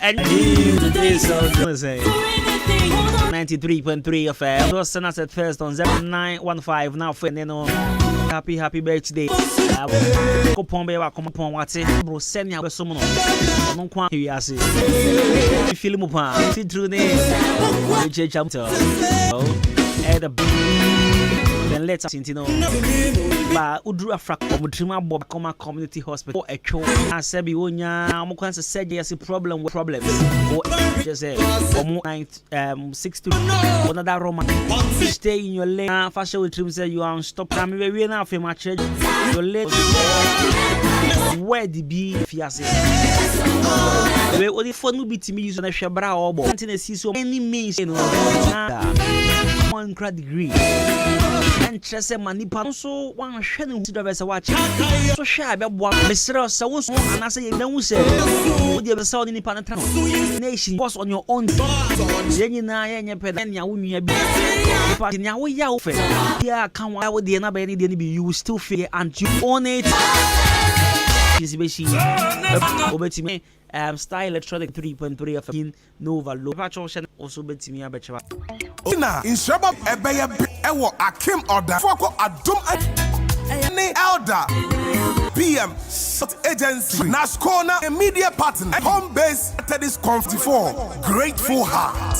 and this is 93.3 FM. Those send us at first on 0915 now for happy birthday. Kopon be wa kompon wate bro send ya beso mo no no kwa hiase film pa fit through ne chapter and then later Sintino ba udru afra omutrima bob koma community hospital etwo asebi wonya amukwanse surgery problem with problems just say 6 to another Roma stay in your lane fashion with trim say you are stop time we na fe ma church your lane where the be fiase we only phone no bit me use na hwe bra obo anti see so many means no one grad degree and trust manipa so one hwe no driver watch so hwe abeboa mesre so wo so anase ye dan wo se wo de be so ni nipa na tra nation boss on your own yenyi na yenye peda nya wo nua bi pa nya wo ya wo fe ya kan wo de na ba ni de ni be you still feel and you own it is beshi obetime style electronic 3.3 of Nova low patch also betime abechewa na inshaba ebeye ewo akim order foko adom any elder PM agency Nascona a media partner home base at this 54 grateful heart.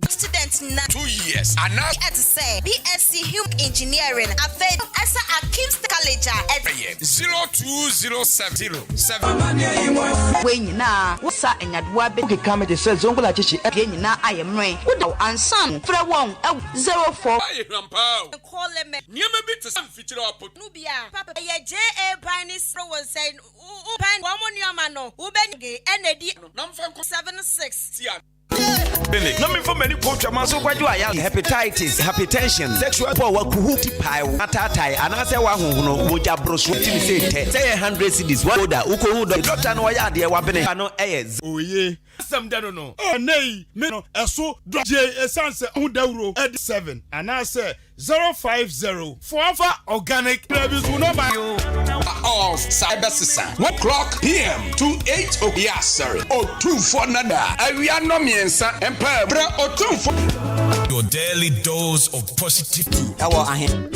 Students now 2 years and now at say BSc Human Engineering afed asa Akim's College at 02070 when na wasa enyadwa be ke come de say zongola chichi e nyina ayemren wo ansan frɛ won 04 call them niam bi to sam fitire opot no bia papa ye JA Pines was saying pan wo mo niama no wo benye enedi na mfa 76 Clinic. No me for many coach man so kwaju aya hepatitis, hypertension, sexual power kuhuti pai, atatai, anase wa hunhuno moja brosu timi say 100 cedis. What order uko hu doctor no ya de wa bene ano eyes. Oye. Sam dano no. Nei, me no eso J essence hu dawro ed 7. Anase 050 for organic babies will not buy you. Of cyber sisa 1 o'clock PM to 8 o'clock. Yes, sir. Oh, 2 for nada. We are no miensa empire. Bra or 2 for your daily dose of positivity. Our Ahen.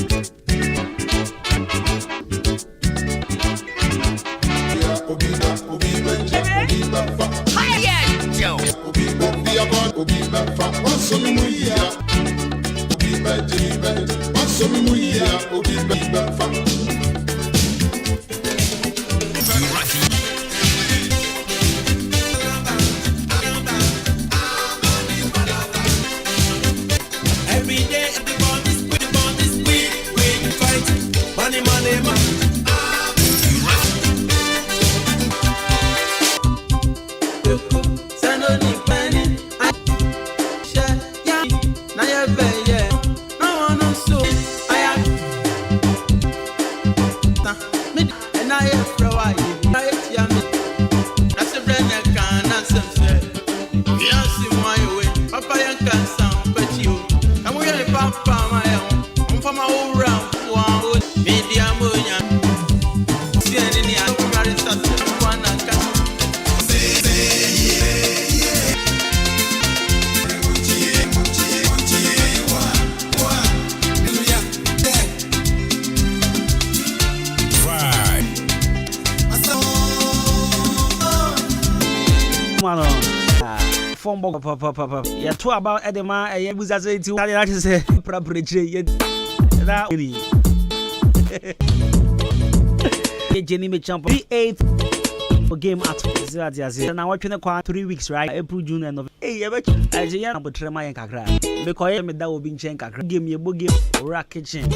ya to about edema e buzaze ti na say preparatory ye na ni ye jeni me champ 8 for game at Zia na watch na kwa 3 weeks right April June and November ye be aje ya na botrema yen kakra me ko ye me da obi nchen kakra game ye bo game ora kitchen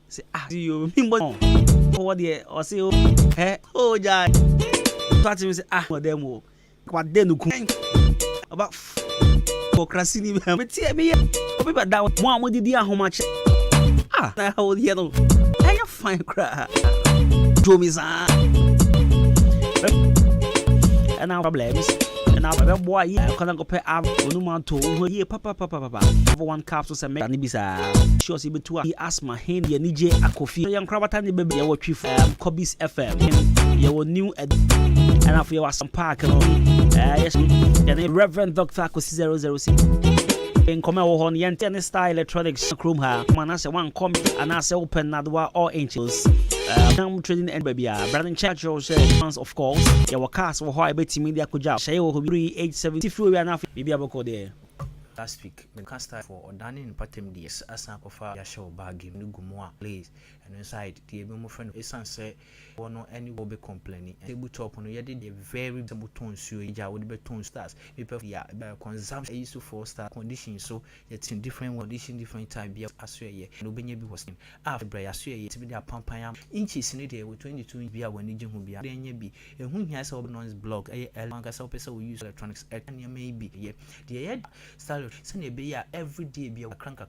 say you mimbo what there or say oh jai party me say what them wo kwa denu ku about Crasini, me obi ba down one with the ahomache. Na how you know. I fine cry. Jomiza. And now problems. And now boy yeah can go pay no to ye papa have one capsule say make ni bisa sure see be two he ask my hand ye nije akofi yan krabata ni baby ye wo twi Kobis FM ye wo new and after you was some park yes and Reverend Dr. Akosi 006 in come on yen style electronics room ha man say one come and I say open na door all angels I'm trading and baby Brandon Church of course your cast for how betimi dia koja shey wo 3873 we na bibi aboko there last week me can start for ordani in patem DS asan kofa ya show bag game ni gumo a please and inside the ebe mo friend esan say wono any will be complaining table top no ye dey very simple tone so ya would be tone stars people ya consumption is to 4-star condition so it's in different condition different time be aswe ye no benya bi was after bra aswe ye ti be dia pampan inches ni dey with 22 bi a wani je hu bi a dey bi ehu hia say noise blog e elanka say person we use electronics and maybe ye the style send be ya every day be a cranka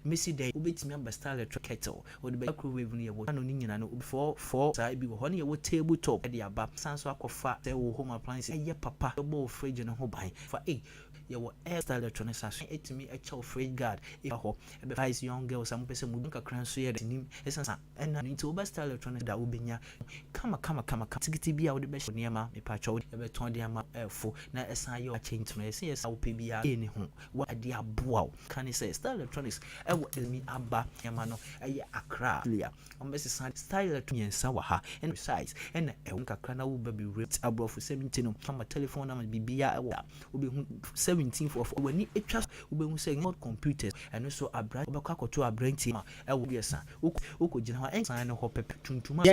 messi day obetimi amba style electric kettle would be microwave ni ye wo no nyina no before 4 bi wo ne ye table top e dey aba sanso akofa say wo home appliance ye papa bo fridge no ho ban fa ye wo air style electronics aso etimi e chow fridge guard e ho e be five young girls am pese mudu kakran so ye nim esansa enna nti wo style electronics da obenya kama tigiti bia wo de be niema me pa chow e be ton de ama efo na esan ye change no ese yes wo pe bia e ni ho wa de aboa kan say style electronics e wo elmi aba niema no e ye akra clear am be style electronics sa wa ha and besides and e kakra na wo be rate abrofu 17 no kama telephone na bibia e wo be 17th of when it just we say not computers and also abra obakoto abranti ma e wo yesa uko gina ha ensan no hopep tuntuma so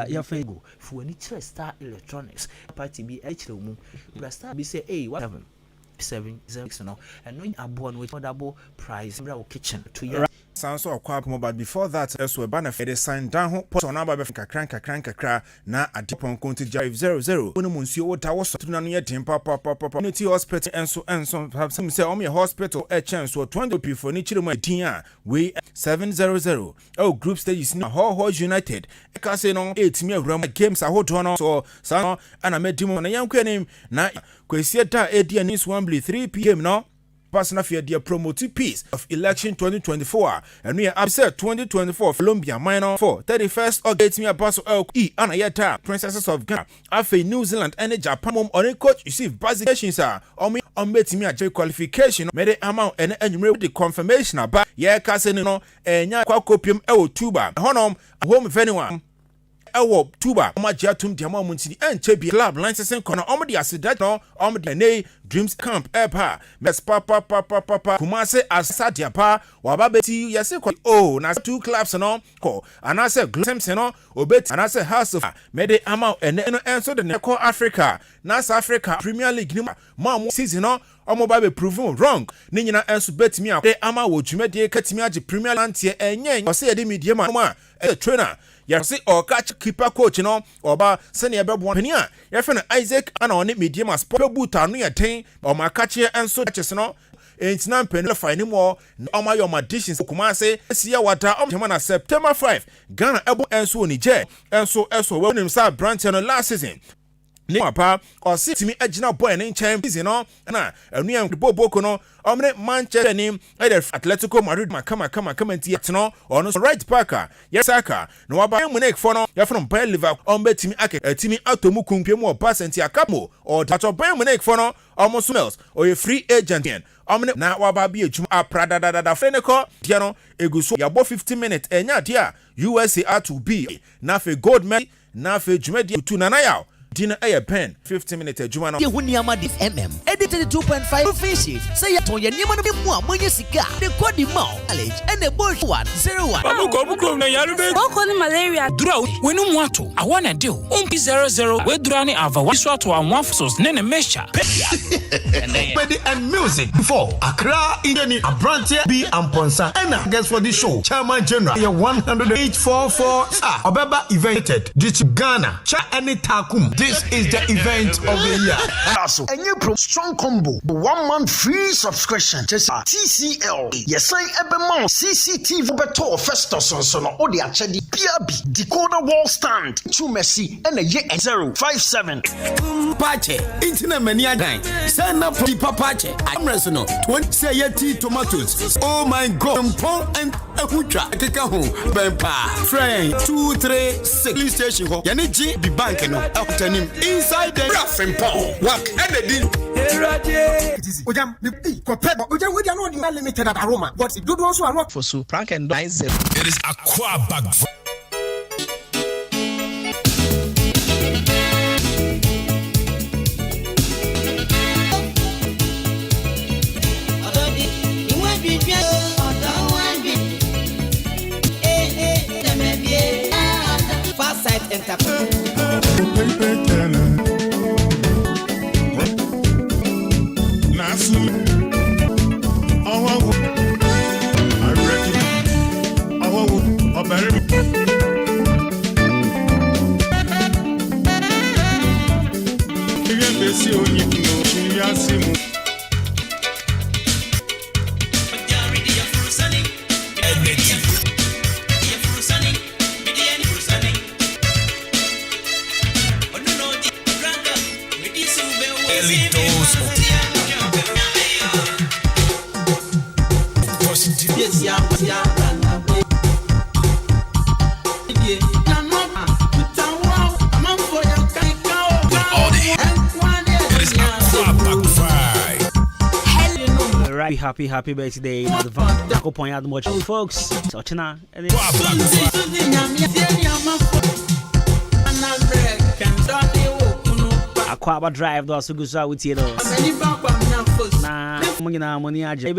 ya fego for any star electronics party be echre mu star be say hey what 706 no and no abo no double price bra kitchen to ya sounds so Akwaaba, but before that as we banner for the sign down ho put on aba be kakra na adipon konti drive 00 onu munsuo wota wo so na no ye den papa unity hospital enso have some say on your hospital a chance so 20 people for ni chirema din a we 700 oh group stages na ho united e ka say no 8 mi awura games ahodo no so sa ana medimo na yankwa nim na kwesi da edi anis Wembley 3 pm no personal fear dear promote peace of election 2024 and we are said 2024 Colombia minor 4 31st August me abaso LE anayeta princesses of Ghana afa New Zealand and Japan mom on coach receive basic sir on me on betimi a qualification made amount and enumerate the confirmation about ye ka se no enya kwa kopium e wo tuba honom home venue ewo tuba omagia tum diama muntini enche club license kono omdi asida no omdi nei dreams camp epa mes papa kumase asadia pa wababeti yese ko na two clubs no ko anase glems no obeti anase house of mede ama ene no enso de ne ko Africa na South Africa Premier League ni ma season no omoba be proven wrong ni nyina enso betimi a ama wo dwumade katimi age Premier League enye ose yede media ma trainer yasi or catch keeper coach no oba senior bebo pani a yefene Isaac ana on medium as sport boot anu yeten o ma catch enso catches no entina penel fine mo o ma your additions kuma say sia wata o na September 5 Ghana ebo enso ni je enso we nim sa branch no last season ni papa o si timi agina boy ne nchan season no na anu ya boboko no omne Manchester nim Atletico Madrid kama nti yetno ono right backer yesaka no waba Munich for no ya from Bayer Leverkusen ombetimi timi atomu kumpiem o pasenti akamo o dato Bayer Munich for no almost smells o ye free agent omne na waba bi ejum aprada da freneko dia no eguso ya bo 50 minutes enya dia USA to be na fe gold medal na fe jumedi tu na ya Dina a pen 50 minutes adwuma no. Ye huniama dis edited 2.5 fishes. Say ya ton ye niama no be mu amanye sika. The code mouth college and the bush 101. Amuko na yaru be. Oko ni malaria. Dura wenu mu ato. I wanna do. Umpi 00 we dura ni ava wa so ato amwafosos ne mesha. And music before Accra Indian Abrantia B and Ponsa and guess for the show Chairman General 10844 Obeba evented Ditch Ghana Cha any takum. This is the event of the year. Also, a new strong combo, 1 month free subscription. Just TCL. Yes, I have a CCTV beto Festus on Sono or the actually Biabi decoder wall stand Chumesi and a ye 057 Pache, internet mania dine. Send up the papache. I'm resonant. 20 say tea tomatoes. Oh my god, Pong and a hucha. Take a home. Bempa. Friend 236 police station. Yaniji be banking up to him inside the Raffin Pong. Work and the deal. Ojam, Ojam, we are not limited at aroma, but it do also a lot For so prank and dines. It is Akwaaba. Happy birthday to the van. I go point out much folks. So China Akwaaba drive do so good with you though. Na mungina money aje.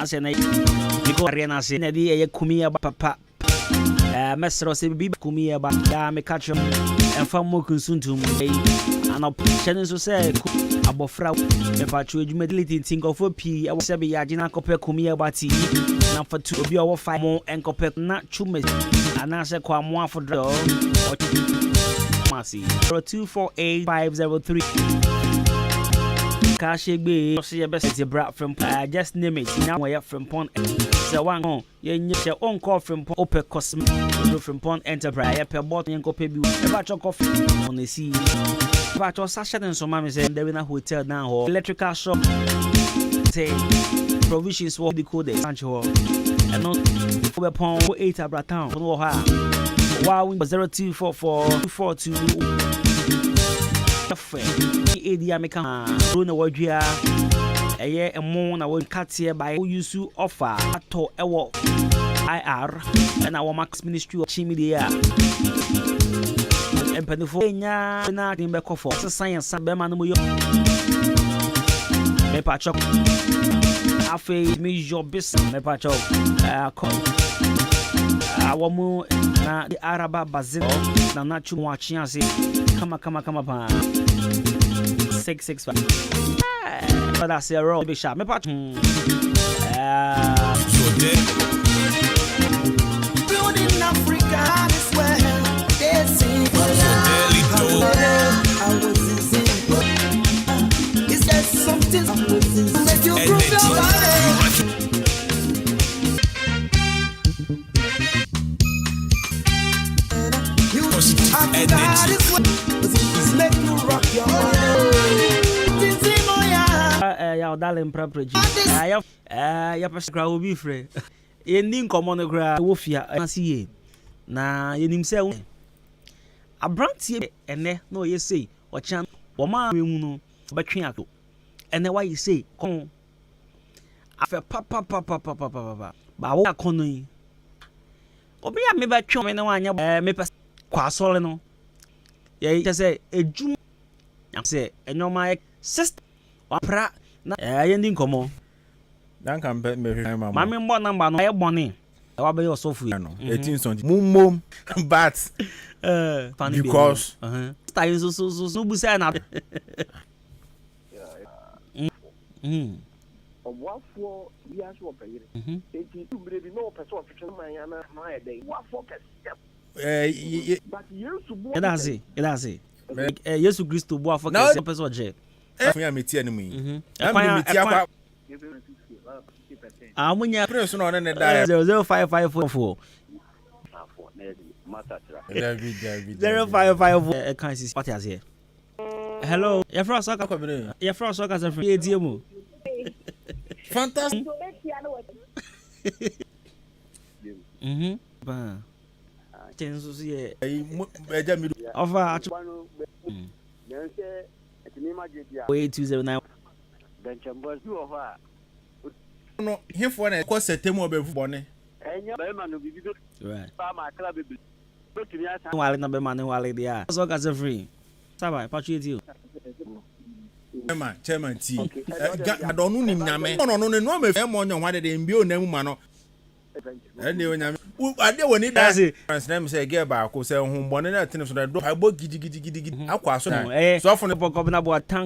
Ase na iko arena se na di eye kumia papa. Mesro se bibi kumia ba ya me catch emfa mo kunsuntum. Ana chene so say abofra me patcho adwumadility tinkofo pi e se be ya gina kope kumia bati na fatu obi owo 5 mo enkope na chume ana se kwa mo afodro masi 0248503 Kashegbe so ye best bra from just name it now we from pon se wan on ye nye on call from ope cosm from pon enterprise ye pe bot ye kope bi e ba choko on the sea but on Saturday so mama say there in a hotel down hall electrical shop say provisions for the code branch hall and not upon 8 abra town no ha wow 024442 edi ameka ro na wadua eye emo na won katie by use offer ato ewo IR and our Max Ministry of Chimidia empanifo nya na timbe kofo science be ma no mo yo me pa chok afi me job bis me pa chok awomu na the araba bazil na nachu mo achi ase kama pa 665 but that's a roll be sharp me pa building Africa is where they sing I was is there something make you prove your body make you rock your body ya darling preparatory ya pastor will be free ending common gra wofia asiye na yenim se abrantie ene no ye sei ochan wo ma wemu no betwe ato ene wa ye sei kon afa papa ba wo akono yi obi ya me betwe me na wanya me kwasole no ye say ejum say enyoma sister wapra na ending common dan kan be me mama mama mbo number no e bone e wa be your sofu no 18 something mum but because style so bu say na wafo bias wo payire enti umbre bi no person of twetwe man ya na e dey wafo kese but yesu bo edase yesu Kristo bo afo kese person je afia meti anu yi meti akwa amunya press no na da 00554 David. 055 can see what is here. Hello, your first soccer company. Your first soccer is from ATM. Fantastic. Ba. Tenso see. Eja mi Offer 8209. no hifo na ko setemu obefu bone. Right. Wale na be man wale dia. Soccer is free. Sabai, patriote you. Chairman T. Adonu nim nyame. No no me fe mo nyon hwade de mbio na mu ma no. Ene onyame. Ade woni da. Transname say get ba ko say hu bone na tenem so da do agbo gidi. Akwa so na. So for no governor bo tank